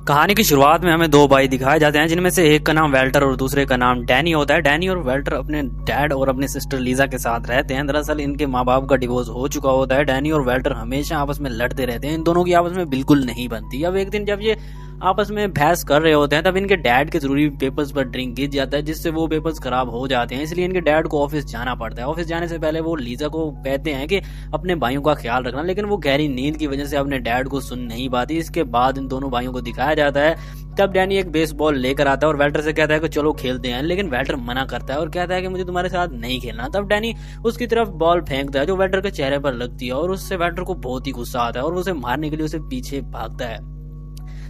कहानी की शुरुआत में हमें दो भाई दिखाए जाते हैं, जिनमें से एक का नाम वेल्टर और दूसरे का नाम डैनी होता है। डैनी और वेल्टर अपने डैड और अपनी सिस्टर लीजा के साथ रहते हैं। दरअसल इनके माँ बाप का डिवोर्स हो चुका होता है। डैनी और वेल्टर हमेशा आपस में लड़ते रहते हैं। इन दोनों की आपस में बिल्कुल नहीं बनती। अब एक दिन जब ये आपस में बहस कर रहे होते हैं, तब इनके डैड के जरूरी पेपर्स पर ड्रिंक गिर जाता है, जिससे वो पेपर्स खराब हो जाते हैं। इसलिए इनके डैड को ऑफिस जाना पड़ता है। ऑफिस जाने से पहले वो लीजा को कहते हैं कि अपने भाइयों का ख्याल रखना, लेकिन वो गहरी नींद की वजह से अपने डैड को सुन नहीं पाती। इसके बाद इन दोनों भाइयों को दिखाया जाता है। तब डैनी एक बेसबॉल लेकर आता है और वेल्टर से कहता है कि चलो खेलते हैं, लेकिन वेल्टर मना करता है और कहता है कि मुझे तुम्हारे साथ नहीं खेलना। तब डैनी उसकी तरफ बॉल फेंकता है जो वेल्टर के चेहरे पर लगती है और उससे वेल्टर को बहुत ही गुस्सा आता है और उसे मारने के लिए उसे पीछे भागता है।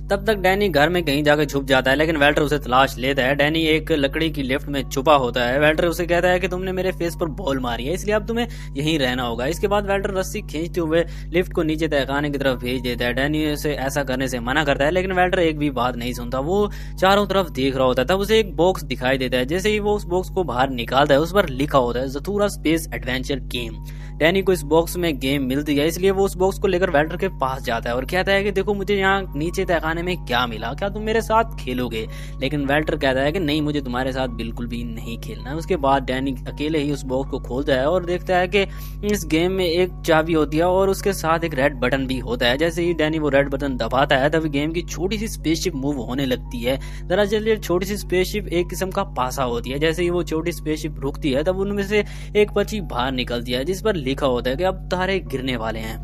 तब तक डैनी घर में कहीं जाकर छुप जाता है, लेकिन वेल्टर उसे तलाश लेता है। डैनी एक लकड़ी की लिफ्ट में छुपा होता है। वेल्टर उसे कहता है कि तुमने मेरे फेस पर बॉल मारी है, इसलिए अब तुम्हें यहीं रहना होगा। इसके बाद वेल्टर रस्सी खींचते हुए लिफ्ट को नीचे तहखाने की तरफ भेज देता है। डैनी उसे ऐसा करने से मना करता है, लेकिन वेल्टर एक भी बात नहीं सुनता। वो चारों तरफ देख रहा होता है। तब उसे एक बॉक्स दिखाई देता है। जैसे ही वो उस बॉक्स को बाहर निकालता है, उस पर लिखा होता है ज़थूरा स्पेस एडवेंचर गेम। डैनी को इस बॉक्स में गेम मिलती है, इसलिए वो उस बॉक्स को लेकर वेल्टर के पास जाता है और कहता है कि देखो मुझे यहाँ नीचे तहखाने में क्या मिला, क्या तुम मेरे साथ खेलोगे? लेकिन वेल्टर कहता है कि नहीं, मुझे तुम्हारे साथ बिल्कुल भी नहीं खेलना। उसके बाद डैनी अकेले ही उस बॉक्स को खोलता है और देखता है कि इस गेम में एक चाबी होती है और उसके साथ एक रेड बटन भी होता है। जैसे ही डैनी वो रेड बटन दबाता है, तभी गेम की छोटी सी स्पेसशिप मूव होने लगती है। दरअसल ये छोटी सी स्पेसशिप एक किस्म का पासा होती है। जैसे ही वो छोटी स्पेसशिप रुकती है, तब उनमें से एक पर्ची बाहर निकलती है जिस पर लिखा होता है कि अब तारे गिरने वाले हैं।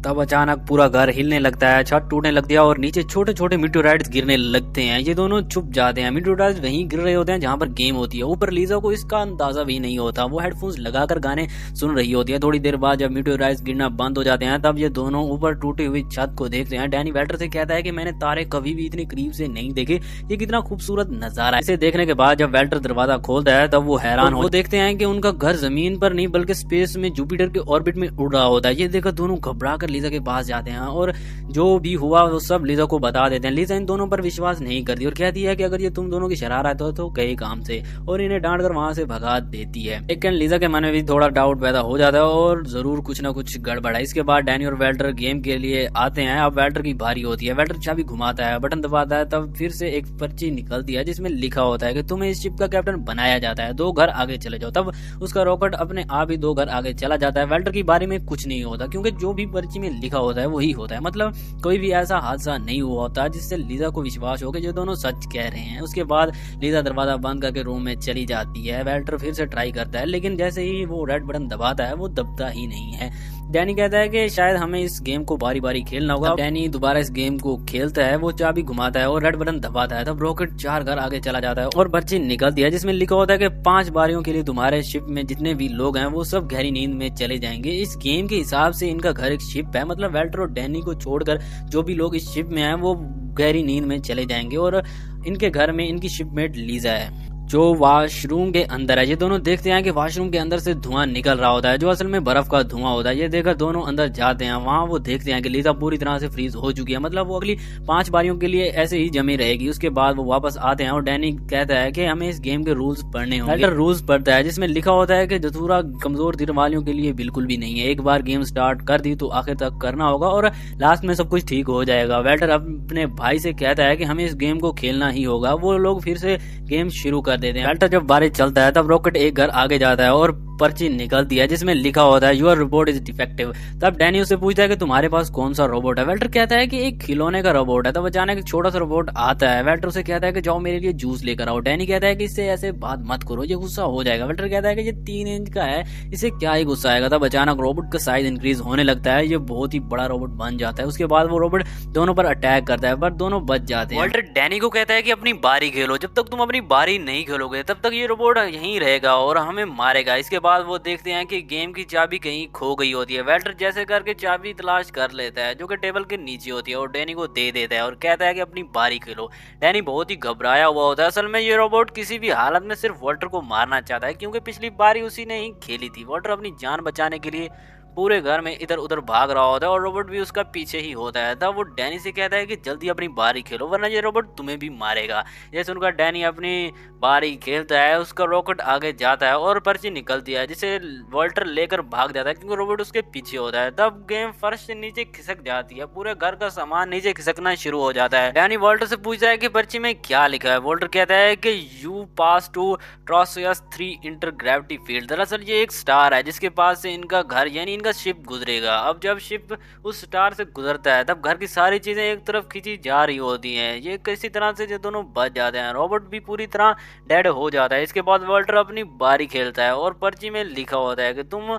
तब अचानक पूरा घर हिलने लगता है, छत टूटने लगती है और नीचे छोटे छोटे मीटोराइट्स गिरने लगते हैं। ये दोनों छुप जाते हैं। मीटोराइट्स वहीं गिर रहे होते हैं जहां पर गेम होती है। ऊपर लीजा को इसका अंदाजा भी नहीं होता। वो हेडफोन्स लगाकर गाने सुन रही होती है। थोड़ी देर बाद जब मीटोराइट्स गिरना बंद हो जाते हैं, तब ये दोनों ऊपर टूटी हुई छत को देखते हैं। डैनी वेल्टर से कहता है कि मैंने तारे कभी भी इतने करीब से नहीं देखे, ये कितना खूबसूरत नजारा है। इसे देखने के बाद जब वेल्टर दरवाजा खोलता है, तब वो हैरान हो देखते हैं कि उनका घर जमीन पर नहीं बल्कि स्पेस में जुपिटर के ऑर्बिट में उड़ रहा होता है। ये देखकर दोनों घबरा कर लीजा के पास जाते हैं और जो भी हुआ वो सब लीजा को बता देते हैं। लीजा इन दोनों पर विश्वास नहीं करती और कहती है कि अगर ये तुम दोनों की शरारत है तो गए काम से, और इन्हें डांट कर वहां से भगा देती है। लेकिन लीजा के मन में भी थोड़ा डाउट पैदा हो जाता है और जरूर कुछ ना कुछ गड़बड़ है। इसके बाद डैनी और वेल्टर गेम के लिए आते हैं। अब वेल्टर की बारी होती है। वेल्टर चाबी घुमाता है, बटन दबाता है, तब फिर से एक पर्ची निकलती है जिसमें लिखा होता है कि तुम्हें इस शिप का कैप्टन बनाया जाता है, 2 घर आगे चले जाओ। तब उसका रॉकेट अपने आप ही 2 घर आगे चला जाता है। वेल्टर की बारी में कुछ नहीं होता, क्योंकि जो भी पर्ची में लिखा होता है वही होता है। मतलब कोई भी ऐसा हादसा नहीं हुआ होता जिससे लीजा को विश्वास हो कि जो दोनों सच कह रहे हैं। उसके बाद लीजा दरवाजा बंद करके रूम में चली जाती है। वेल्टर फिर से ट्राई करता है, लेकिन जैसे ही वो रेड बटन दबाता है, वो दबता ही नहीं है। डैनी कहता है कि शायद हमें इस गेम को बारी बारी खेलना होगा। डैनी दोबारा इस गेम को खेलता है, वो चाबी घुमाता है और रेड बटन दबाता है। तब रॉकेट 4 घर आगे चला जाता है और पर्ची निकलती है जिसमें लिखा होता है कि 5 बारियों के लिए तुम्हारे शिप में जितने भी लोग हैं वो सब गहरी नींद में चले जाएंगे। इस गेम के हिसाब से इनका घर एक शिप है। मतलब वेल्टर और डैनी को छोड़कर जो भी लोग इस शिप में हैं वो गहरी नींद में चले जाएंगे और इनके घर में इनकी शिपमेट लीजा है जो वॉशरूम के अंदर है। ये दोनों देखते हैं कि वॉशरूम के अंदर से धुआं निकल रहा होता है जो असल में बर्फ का धुआं होता है। ये देखकर दोनों अंदर जाते हैं। वहां वो देखते हैं कि लीजा पूरी तरह से फ्रीज हो चुकी है। मतलब वो अगली 5 बारियों के लिए ऐसे ही जमी रहेगी। उसके बाद वो वापस आते हैं और डैनी कहता है कि हमें इस गेम के रूल्स पढ़ने होंगे। वेल्टर रूल्स पढ़ता है जिसमें लिखा होता है कि ज़थूरा कमजोर दिल वालों के लिए बिल्कुल भी नहीं है। एक बार गेम स्टार्ट कर दी तो आखिर तक करना होगा और लास्ट में सब कुछ ठीक हो जाएगा। वेल्टर अपने भाई से कहता है कि हमें इस गेम को खेलना ही होगा। वो लोग फिर से गेम शुरू कर देते हैं। वेल्टर जब बारिश चलता है, तब रॉकेट एक घर आगे जाता है और पर्ची निकलती है जिसमें लिखा होता है योर रोबोट इज डिफेक्टिव। तब डैनी उससे पूछता है कि तुम्हारे पास कौन सा रोबोट है। वेल्टर कहता है कि एक खिलौने का रोबोट है। तब अचानक एक छोटा सा रोबोट आता है। वेल्टर उसे कहता है कि जाओ मेरे लिए जूस लेकर आओ। डैनी कहता है कि इससे ऐसे बात मत करो, ये गुस्सा हो जाएगा। वेल्टर कहता है कि ये 3 इंच का है, इसे क्या ही गुस्सा आएगा। तब अचानक रोबोट का साइज इंक्रीज होने लगता है। ये बहुत ही बड़ा रोबोट बन जाता है। उसके बाद वो रोबोट दोनों पर अटैक करता है, पर दोनों बच जाते हैं। वेल्टर डैनी को कहता है कि अपनी बारी खेलो, जब तक तुम अपनी बारी नहीं खेलोगे तब तक ये रोबोट यहीं रहेगा और हमें मारेगा। इसके बाद वो देखते हैं कि गेम की चाबी कहीं खो गई होती है। वेल्टर जैसे करके चाबी तलाश कर लेता है जो कि टेबल के नीचे होती है और डैनी को दे देता है और कहता है कि अपनी बारी खेलो। डैनी बहुत ही घबराया हुआ होता है। असल में ये रोबोट किसी भी हालत में सिर्फ वॉल्टर को मारना चाहता है, क्योंकि पिछली बारी उसी ने ही खेली थी। वॉल्टर अपनी जान बचाने के लिए पूरे घर में इधर उधर भाग रहा होता है और रोबोट भी उसका पीछे ही होता है। तब वो डैनी से कहता है कि जल्दी अपनी बारी खेलो वरना ये रोबोट तुम्हें भी मारेगा। ये सुनकर डैनी अपनी बारी खेलता है, उसका रॉकेट आगे जाता है और पर्ची निकलती है जिसे वॉल्टर लेकर भाग जाता है क्योंकि रोबोट उसके पीछे होता है। तब गेम फर्श से नीचे खिसक जाती है, पूरे घर का सामान नीचे खिसकना शुरू हो जाता है। डैनी वॉल्टर से पूछता है कि पर्ची में क्या लिखा है। वॉल्टर कहता है कि यू पास टू ट्रॉसियस 3 इंटरग्रेविटी फील्ड। दरअसल ये एक स्टार है जिसके पास से इनका घर यानी इनका शिप गुजरेगा। अब जब शिप उस स्टार से गुजरता है तब घर की सारी चीजें एक तरफ खींची जा रही होती हैं। ये किसी तरह से ये दोनों बच जाते हैं। रोबोट भी पूरी तरह डेड हो जाता है। इसके बाद वॉल्टर अपनी बारी खेलता है और पर्ची में लिखा होता है कि तुम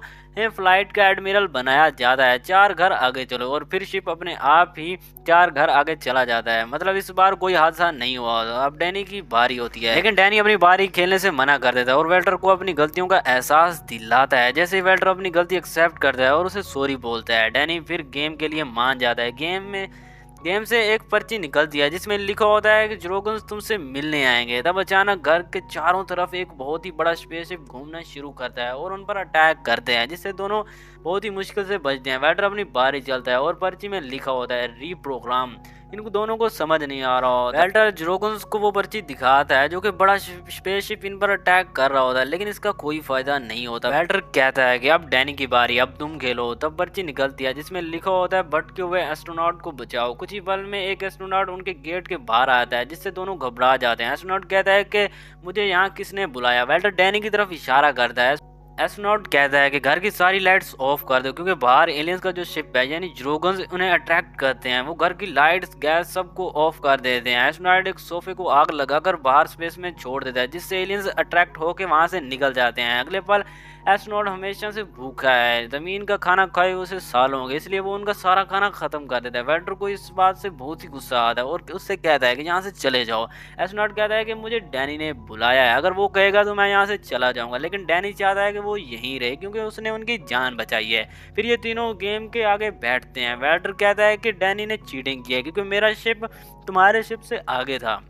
फ्लाइट का एडमिरल बनाया जाता है, 4 घर आगे चलो। और फिर शिप अपने आप ही 4 घर आगे चला जाता है। मतलब इस बार कोई हादसा नहीं हुआ। अब डैनी की बारी होती है लेकिन डैनी अपनी बारी खेलने से मना कर देता है और वेल्टर को अपनी गलतियों का एहसास दिलाता है। जैसे ही वेल्टर अपनी गलती एक्सेप्ट करता है और उसे सॉरी बोलता है, डैनी फिर गेम के लिए मान जाता है। गेम से एक पर्ची निकलती है जिसमें लिखा होता है कि ड्रैगन्स तुमसे मिलने आएंगे। तब अचानक घर के चारों तरफ एक बहुत ही बड़ा स्पेसशिप घूमना शुरू करता है और उन पर अटैक करते हैं जिससे दोनों बहुत ही मुश्किल से बचते हैं। वेल्टर अपनी बारी चलता है और पर्ची में लिखा होता है रीप्रोग्राम। इनको दोनों को समझ नहीं आ रहा होता। वेल्टर ड्रैगन्स को वो पर्ची दिखाता है जो कि बड़ा स्पेसशिप इन पर अटैक कर रहा होता है लेकिन इसका कोई फायदा नहीं होता। वेल्टर कहता है कि अब डैनी की बारी, अब तुम खेलो। तब पर्ची निकलती है जिसमें लिखा होता है भटके हुए एस्ट्रोनॉट को बचाओ। कुछ ही पल में एक एस्ट्रोनॉट उनके गेट के बाहर आता है जिससे दोनों घबरा जाते हैं। एस्ट्रोनॉट कहता है कि मुझे यहाँ किसने बुलाया। वेल्टर डैनी की तरफ इशारा करता है। एस्ट्रोनॉट कहता है कि घर की सारी लाइट्स ऑफ कर दो क्योंकि बाहर एलियंस का जो शिप है यानी ड्रैगन्स उन्हें अट्रैक्ट करते हैं। वो घर की लाइट्स गैस सबको ऑफ कर देते हैं। एस्ट्रोनॉट एक सोफे को आग लगाकर बाहर स्पेस में छोड़ देता है जिससे एलियंस अट्रैक्ट होकर वहां से निकल जाते हैं। अगले पल एस्ट्रोनॉट हमेशा से भूखा है, जमीन का खाना खाए उसे सालों हो गए, इसलिए वो उनका सारा खाना खत्म कर देता है। वेल्टर को इस बात से बहुत ही गुस्सा आता है और उससे कहता है कि यहाँ से चले जाओ। एस्ट्रोनॉट कहता है कि मुझे डैनी ने बुलाया है, अगर वो कहेगा तो मैं यहाँ से चला जाऊंगा। लेकिन डैनी चाहता है कि वो यहीं रहे क्योंकि उसने उनकी जान बचाई है। फिर ये तीनों गेम के आगे बैठते हैं। वेल्टर कहता है कि डैनी ने चीटिंग की है क्योंकि मेरा शिप तुम्हारे शिप से आगे था।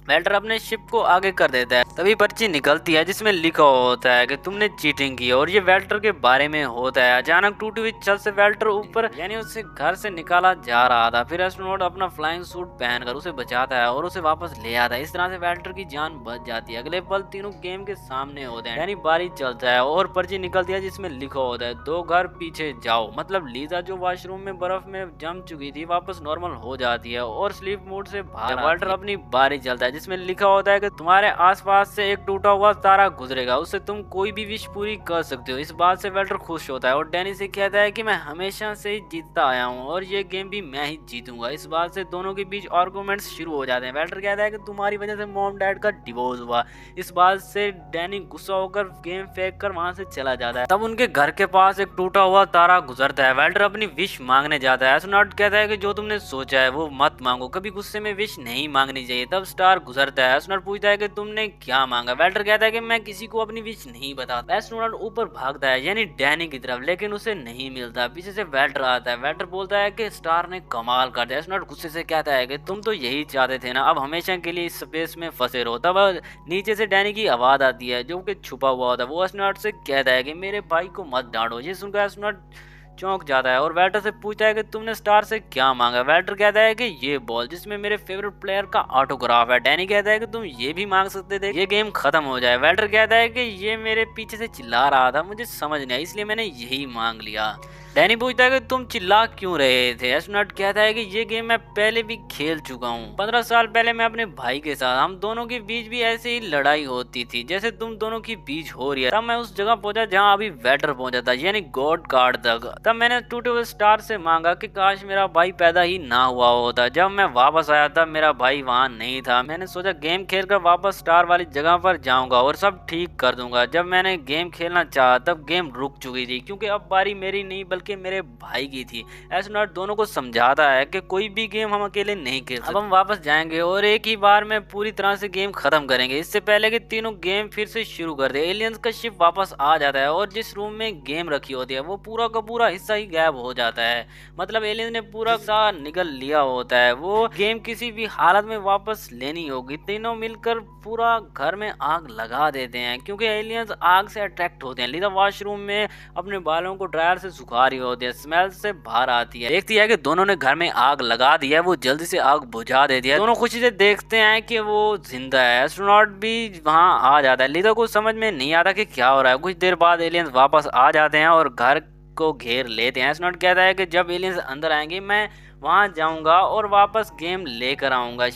वेल्टर अपने शिप को आगे कर देता है। तभी पर्ची निकलती है जिसमें लिखा होता है कि तुमने चीटिंग की और ये वेल्टर के बारे में होता है। अचानक टूटी हुई छत से वेल्टर ऊपर यानी उससे घर से निकाला जा रहा था। फिर एस्ट्रोनॉट अपना फ्लाइंग सूट पहनकर उसे बचाता है और उसे वापस ले आता है। इस तरह से वेल्टर की जान बच जाती है। अगले पल तीनों गेम के सामने होते हैं। यानी बारी चलता है और पर्ची निकलती है जिसमें लिखा होता है 2 घर पीछे जाओ। मतलब लीजा जो वॉशरूम में बर्फ में जम चुकी थी वापस नॉर्मल हो जाती है और स्लीप मोड से बाहर। वेल्टर अपनी बारी चलता है जिसमें लिखा होता है कि तुम्हारे आसपास से एक टूटा हुआ तारा गुजरेगा, उससे तुम कोई भी विश पूरी कर सकते हो। इस बात से वेल्टर खुश होता है और डैनी से कहता है कि मैं हमेशा से ही जीतता आया हूँ और ये गेम भी मैं ही जीतूंगा। इस बात से दोनों के बीच आर्गुमेंट्स शुरू हो जाते हैं। वेल्टर कहता है कि तुम्हारी वजह से मॉम डैड का डिवोर्स हुआ। इस बात से डैनी गुस्सा होकर गेम फेंक कर वहां से चला जाता है। तब उनके घर के पास एक टूटा हुआ तारा गुजरता है। वेल्टर अपनी विश मांगने जाता है। एस्ट्रोनॉट कहता है कि जो तुमने सोचा है वो मत मांगो, कभी गुस्से में विश नहीं मांगनी चाहिए। तब स्टार गुजरता है। एस्ट्रोनॉट पूछता है कि तुमने क्या मांगा। वेल्टर कहता है कि मैं किसी को अपनी विश नहीं बताता। एस्ट्रोनॉट ऊपर भागता है यानी डैनी की तरफ लेकिन उसे नहीं मिलता। पीछे से वेल्टर आता है। वेल्टर बोलता है कि स्टार ने कमाल कर दिया। एस्ट्रोनॉट गुस्से से कहता है कि तुम तो यही चाहते थे ना, अब हमेशा के लिए इस स्पेस में फंसे रहो। तब नीचे से डैनी की आवाज आती है जो कि छुपा हुआ होता है। वो एस्ट्रोनॉट से कहता है कि मेरे भाई को मत डांटो। ये सुनकर एस्ट्रोनॉट चौंक जाता है और वेल्टर से पूछता है कि तुमने स्टार से क्या मांगा। वेल्टर कहता है कि ये बॉल जिसमें मेरे फेवरेट प्लेयर का ऑटोग्राफ है। डैनी कहता है कि तुम ये भी मांग सकते थे, ये गेम खत्म हो जाए। वेल्टर कहता है कि ये मेरे पीछे से चिल्ला रहा था, मुझे समझ नहीं आया इसलिए मैंने यही मांग लिया। डैनी पूछता है कि तुम चिल्ला क्यों रहे थे। एस्ट्रोनॉट कहता है कि ये गेम मैं पहले भी खेल चुका हूँ। 15 साल पहले मैं अपने भाई के साथ, हम दोनों के बीच भी ऐसे ही लड़ाई होती थी जैसे तुम दोनों की बीच हो रही है। तब मैं उस जगह पहुंचा जहाँ अभी वेल्टर पहुंचा था यानी गॉड कार्ड तक। तब मैंने टूटे हुए स्टार से मांगा कि काश मेरा भाई पैदा ही ना हुआ होता। जब मैं वापस आया तब मेरा भाई वहाँ नहीं था। मैंने सोचा गेम खेलकर वापस स्टार वाली जगह पर जाऊंगा और सब ठीक कर दूंगा। जब मैंने गेम खेलना चाहा तब गेम रुक चुकी थी क्योंकि अब बारी मेरी नहीं बल्कि मेरे भाई की थी। एस्ट्रोनॉट दोनों को समझाता है कि कोई भी गेम हम अकेले नहीं खेल सकते। अब हम वापस जाएंगे और एक ही बार में पूरी तरह से गेम खत्म करेंगे। इससे पहले कि तीनों गेम फिर से शुरू कर दे, एलियंस का शिप वापस आ जाता है और जिस रूम में गेम रखी होती है वो पूरा का पूरा हिस्सा ही गायब हो जाता है। मतलब एलियंस ने पूरा हिस्सा निकल लिया होता है। वो गेम किसी भी हालत में वापस लेनी होगी। तीनों मिलकर पूरा घर में आग लगा देते हैं क्योंकि एलियंस आग से अट्रैक्ट होते हैं। लीजा वॉशरूम में अपने बालों को ड्रायर से सुखा रही होती है, स्मेल से बाहर आती है। देखती है कि दोनों ने घर में आग लगा दी है, वो जल्दी से आग बुझा देती है। दोनों खुशी से देखते हैं कि वो जिंदा है। एस्ट्रोनॉट भी वहाँ आ जाता है। लीजा को समझ में नहीं आता कि क्या हो रहा है। कुछ देर बाद एलियंस वापस आ जाते हैं और घर को घेर लेते हैं। एस्ट्रोनॉट कहता है कि जब एलियंस अंदर आएंगे मैं वहाँ जाऊंगा और वापस गेम लेकर आऊंगा।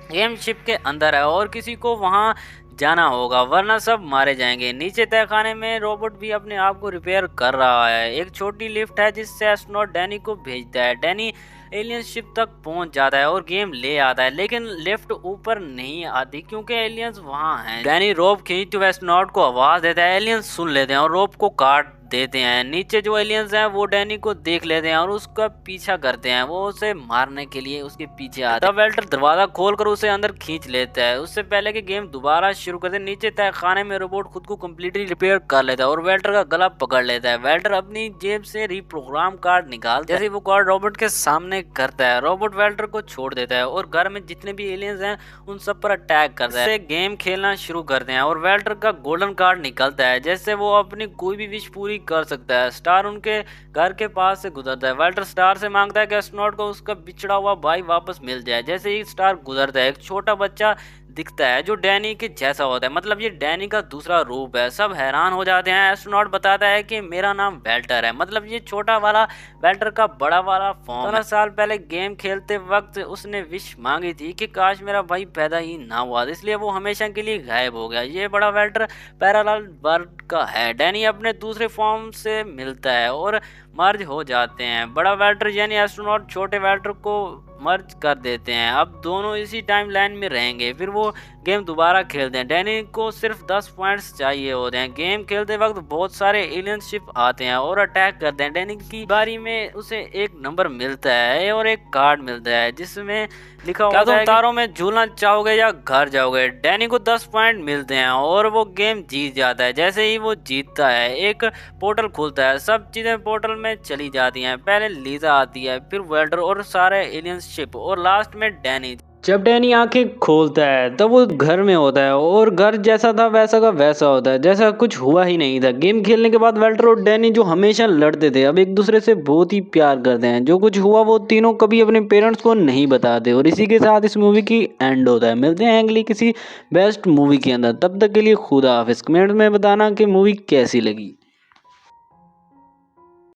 गेम शिप के अंदर है और किसी को वहाँ जाना होगा वरना सब मारे जाएंगे। नीचे तहखाने में रोबोट भी अपने आप को रिपेयर कर रहा है। एक छोटी लिफ्ट है जिससे एस्ट्रोनॉट डैनी को भेजता है। डैनी एलियन शिप तक पहुंच जाता है और गेम ले आता है, लेकिन लिफ्ट ऊपर नहीं आती क्योंकि एलियंस वहां हैं। डैनी रोप खींचते एस्ट्रोनॉट को आवाज देता है। एलियंस सुन लेते हैं और रोप को काट देते हैं। नीचे जो एलियंस हैं वो डैनी को देख लेते हैं और उसका पीछा करते हैं। वो उसे मारने के लिए उसके पीछे आते हैं। तब वेल्टर दरवाजा खोलकर उसे अंदर खींच लेता है। उससे पहले कि गेम दोबारा शुरू करते नीचे तहखाने में रोबोट खुद को कम्प्लीटली रिपेयर कर लेता है और वेल्टर का गला पकड़ लेता है। वेल्टर अपनी जेब से रीप्रोग्राम कार्ड निकालता है। जैसे वो कार्ड रोबोट के सामने करता है, रोबोट वेल्टर को छोड़ देता है और घर में जितने भी एलियंस हैं उन सब पर अटैक करता है। गेम खेलना शुरू करते हैं और वेल्टर का गोल्डन कार्ड निकलता है जैसे वो अपनी कोई भी विश पूरी कर सकता है। स्टार उनके घर के पास से गुजरता है। वेल्टर स्टार से मांगता है कि एस्ट्रोनॉट को उसका बिछड़ा हुआ भाई वापस मिल जाए। जैसे ही स्टार गुजरता है एक छोटा बच्चा दिखता है जो डैनी के जैसा होता है, मतलब ये डैनी का दूसरा रूप है। सब हैरान हो जाते हैं। एस्ट्रोनॉट बताता है कि मेरा नाम वेल्टर है, मतलब ये छोटा वाला वेल्टर का बड़ा वाला फॉर्म। 15 साल पहले गेम खेलते वक्त उसने विश मांगी थी कि काश मेरा भाई पैदा ही ना हुआ, इसलिए वो हमेशा के लिए गायब हो गया। ये बड़ा वेल्टर पैरेलल वर्ल्ड का है। डैनी अपने दूसरे फॉर्म से मिलता है और मर्ज हो जाते हैं। बड़ा वेल्टर यानी एस्ट्रोनॉट छोटे वेल्टर को मर्ज कर देते हैं। अब दोनों इसी टाइम लाइन में रहेंगे। फिर वो गेम दोबारा खेलते हैं। डैनी को सिर्फ 10 पॉइंट्स चाहिए होते हैं। गेम खेलते वक्त बहुत सारे एलियन शिप आते हैं और अटैक करते हैं। डैनी की बारी में उसे एक नंबर मिलता है और एक कार्ड मिलता है जिसमें लिखा होता है तुम तारों में झूलना चाहोगे या घर जाओगे। डैनी को 10 पॉइंट मिलते हैं और वो गेम जीत जाता है। जैसे ही वो जीतता है एक पोर्टल खुलता है। सब चीजें पोर्टल में चली जाती हैं। पहले लीजा आती है, फिर वेल्टर और सारे एलियन शिप और लास्ट में डैनी। जब डैनी आंखें खोलता है तब वो घर में होता है और घर जैसा था वैसा का वैसा होता है, जैसा कुछ हुआ ही नहीं था। गेम खेलने के बाद वेल्टर और डैनी जो हमेशा लड़ते थे अब एक दूसरे से बहुत ही प्यार करते हैं। जो कुछ हुआ वो तीनों कभी अपने पेरेंट्स को नहीं बताते। और इसी के साथ इस मूवी की एंड होता है। मिलते हैं अगली किसी बेस्ट मूवी के अंदर, तब तक के लिए खुदा हाफिज़। कमेंट में बताना कि मूवी कैसी लगी।